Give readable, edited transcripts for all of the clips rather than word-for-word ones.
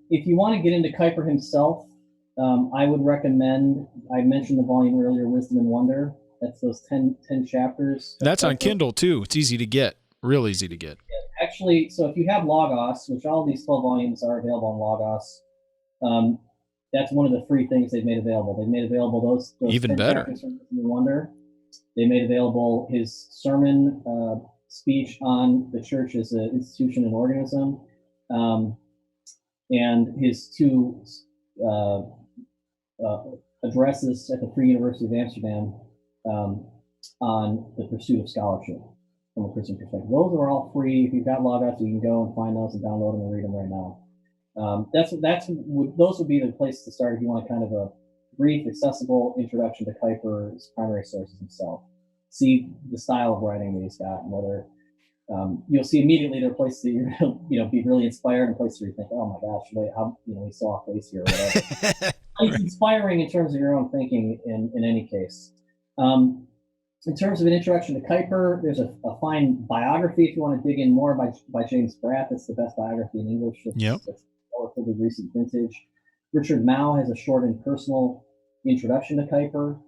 If you want to get into Kuyper himself, I would recommend, I mentioned the volume earlier, Wisdom and Wonder. That's those 10 chapters. That's on Kindle too. It's easy to get, real easy to get. Actually, so if you have Logos, which all these 12 volumes are available on Logos, that's one of the free things they've made available. They've made available those even 10 better chapters from Wisdom and Wonder. They made available his sermon speech on the church as an institution and organism, and his two addresses at the Free University of Amsterdam on the pursuit of scholarship from a Christian perspective. Those are all free. If you've got Logos, you can go and find those and download them and read them right now. Those would be the place to start if you want kind of a brief, accessible introduction to Kuyper's primary sources himself. See the style of writing that he's got, and whether you'll see immediately there are places that you're gonna, be really inspired, and places where you think, oh my gosh, how he's so off base here, or whatever. It's inspiring in terms of your own thinking. In any case, in terms of an introduction to Kuyper, there's a fine biography if you want to dig in more by James Bratt. That's the best biography in English. That's relatively recent vintage. Richard Mao has a short and personal introduction to Kuyper.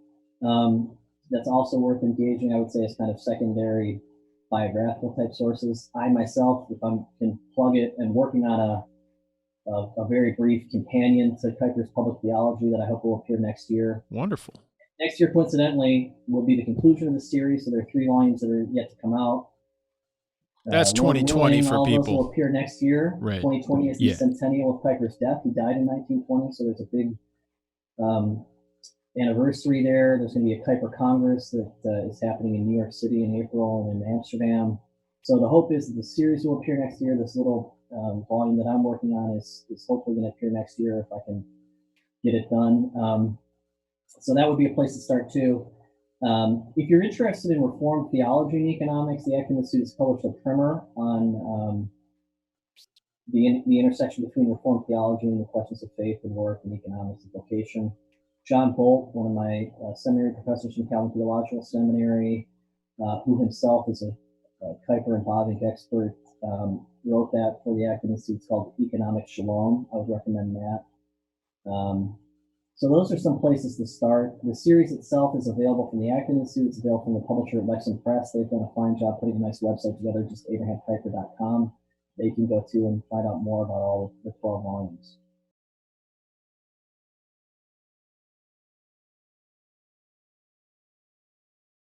That's also worth engaging, I would say, as kind of secondary biographical type sources. I myself, if I can plug it, am working on a very brief companion to Kuyper's Public Theology that I hope will appear next year. Wonderful. Next year, coincidentally, will be the conclusion of the series, so there are 3 volumes that are yet to come out. That's 2020 for people. Those will appear next year. Right. 2020 is the centennial of Kuyper's death. He died in 1920, so there's a big anniversary there. There's going to be a Kuyper Congress that is happening in New York City in April and in Amsterdam. So the hope is that the series will appear next year. This little volume that I'm working on is hopefully going to appear next year if I can get it done. So that would be a place to start too. If you're interested in Reformed theology and economics, the Acton Institute has published a primer on the intersection between Reformed theology and the questions of faith and work and economics and vocation. John Bolt, one of my seminary professors from Calvin Theological Seminary, who himself is a Kuyper and Bavinck expert, wrote that for the Acton Institute. It's called Economic Shalom. I would recommend that. So those are some places to start. The series itself is available from the Acton Institute. It's available from the publisher at Lexham Press. They've done a fine job putting a nice website together, just abrahamkuyper.com, that you can go to and find out more about all of the 12 volumes.